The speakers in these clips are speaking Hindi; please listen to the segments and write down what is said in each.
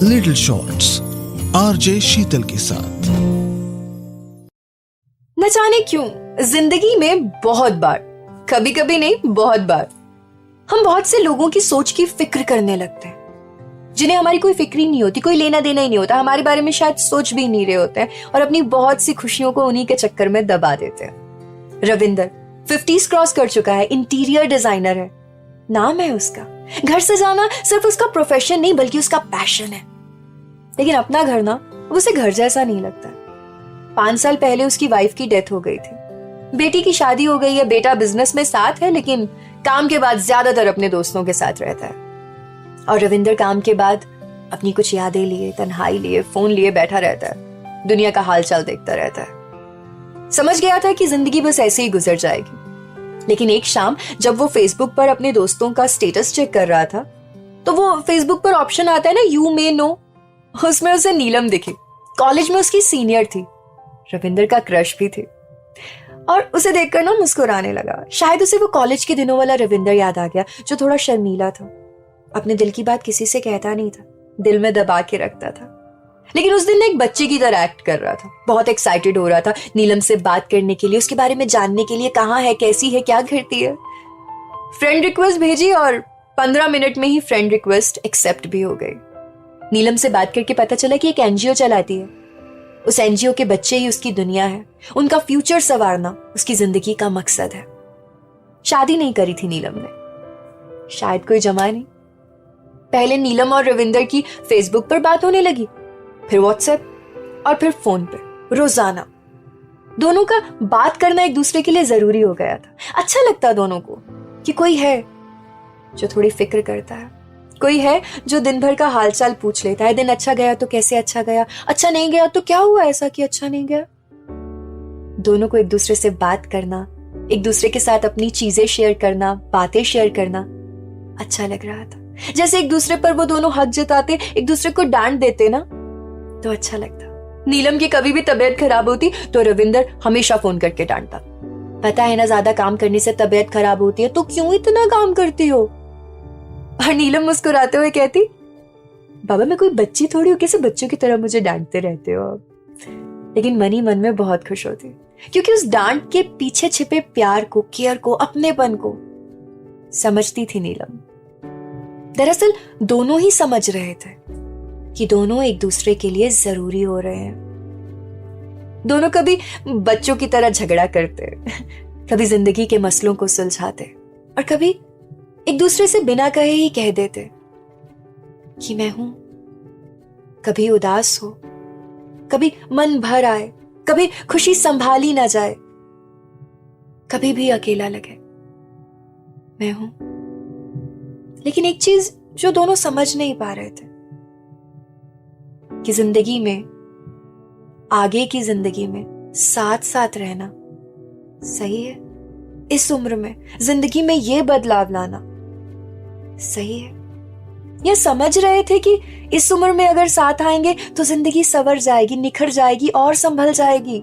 लिटिल शॉर्ट्स आरजे शीतल के साथ। न जाने क्यों जिंदगी में बहुत बार, कभी कभी नहीं बहुत बार, हम बहुत से लोगों की सोच की फिक्र करने लगते हैं जिन्हें हमारी कोई फिक्र ही नहीं होती, कोई लेना देना ही नहीं होता, हमारे बारे में शायद सोच भी नहीं रहे होते हैं और अपनी बहुत सी खुशियों को उन्हीं के चक्कर में दबा देते हैं। रविंदर 50s क्रॉस कर चुका है, इंटीरियर डिजाइनर है, नाम है उसका। घर सजाना सिर्फ उसका प्रोफेशन नहीं बल्कि उसका पैशन है। लेकिन अपना घर ना उसे घर जैसा नहीं लगता। 5 साल पहले उसकी वाइफ की डेथ हो गई थी, बेटी की शादी हो गई है, बेटा बिजनेस में साथ है लेकिन काम के बाद ज्यादातर अपने दोस्तों के साथ रहता है। और रविंदर काम के बाद अपनी कुछ यादें लिए, तन्हाई लिए, फोन लिए बैठा रहता है, दुनिया का हालचाल देखता रहता है। समझ गया था कि जिंदगी बस ऐसे ही गुजर जाएगी। लेकिन एक शाम जब वो फेसबुक पर अपने दोस्तों का स्टेटस चेक कर रहा था तो वो फेसबुक पर ऑप्शन आता है ना, यू मे नो, उसमें उसे नीलम दिखी। कॉलेज में उसकी सीनियर थी, रविंदर का क्रश भी थी और उसे देखकर ना मुस्कुराने लगा। शायद उसे वो कॉलेज के दिनों वाला रविंदर याद आ गया जो थोड़ा शर्मीला था, अपने दिल की बात किसी से कहता नहीं था, दिल में दबा के रखता था। लेकिन उस दिन एक बच्चे की तरह एक्ट कर रहा था, बहुत एक्साइटेड हो रहा था नीलम से बात करने के लिए, उसके बारे में जानने के लिए, कहाँ है, कैसी है, क्या करती है। फ्रेंड रिक्वेस्ट भेजी और 15 मिनट में ही फ्रेंड रिक्वेस्ट एक्सेप्ट भी हो गई। नीलम से बात करके पता चला कि एक एनजीओ चलाती है। उस एनजीओ के बच्चे ही उसकी दुनिया है, उनका फ्यूचर संवारना उसकी जिंदगी का मकसद है। शादी नहीं करी थी नीलम ने, शायद कोई जमा नहीं। पहले नीलम और रविंदर की फेसबुक पर बात होने लगी, फिर व्हाट्सएप और फिर फोन पे, रोजाना। दोनों का बात करना एक दूसरे के लिए जरूरी हो गया था। अच्छा लगता दोनों को कि कोई है जो थोड़ी फिक्र करता है, कोई है जो दिन भर का हालचाल पूछ लेता है। दिन अच्छा गया तो कैसे अच्छा गया, अच्छा नहीं गया तो क्या हुआ ऐसा कि अच्छा नहीं गया। दोनों को एक दूसरे से बात करना, एक दूसरे के साथ अपनी चीजें शेयर करना, बातें शेयर करना अच्छा लग रहा था। जैसे एक दूसरे पर वो दोनों हक जताते, एक दूसरे को डांट देते ना तो अच्छा लगता। नीलम की कभी भी तबीयत खराब होती तो रविंदर हमेशा फोन करके डांटता, पता है ना ज्यादा काम करने से तबीयत खराब होती है, तो क्यों इतना काम करती हो। और नीलम मुस्कुराते हुए कहती, बाबा मैं कोई बच्ची थोड़ी हूं, कैसे बच्चों की तरह मुझे डांटते रहते हो। लेकिन मन ही मन में बहुत खुश होती क्योंकि उस डांट के पीछे छिपे प्यार को, केयर को, अपनेपन को समझती थी नीलम। दरअसल दोनों ही समझ रहे थे कि दोनों एक दूसरे के लिए जरूरी हो रहे हैं। दोनों कभी बच्चों की तरह झगड़ा करते, कभी जिंदगी के मसलों को सुलझाते और कभी एक दूसरे से बिना कहे ही कह देते कि मैं हूं। कभी उदास हो, कभी मन भर आए, कभी खुशी संभाली ना जाए, कभी भी अकेला लगे, मैं हूं। लेकिन एक चीज जो दोनों समझ नहीं पा रहे थे कि जिंदगी में, आगे की जिंदगी में साथ साथ रहना सही है। इस उम्र में जिंदगी में ये बदलाव लाना सही है। ये समझ रहे थे कि इस उम्र में अगर साथ आएंगे तो जिंदगी संवर जाएगी, निखर जाएगी और संभल जाएगी।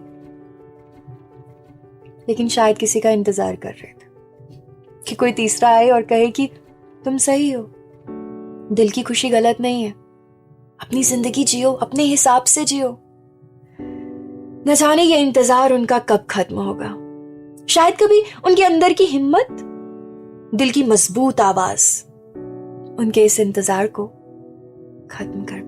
लेकिन शायद किसी का इंतजार कर रहे थे कि कोई तीसरा आए और कहे कि तुम सही हो, दिल की खुशी गलत नहीं है, अपनी जिंदगी जियो, अपने हिसाब से जियो। न जाने ये इंतजार उनका कब खत्म होगा। शायद कभी उनके अंदर की हिम्मत, दिल की मजबूत आवाज उनके इस इंतजार को खत्म कर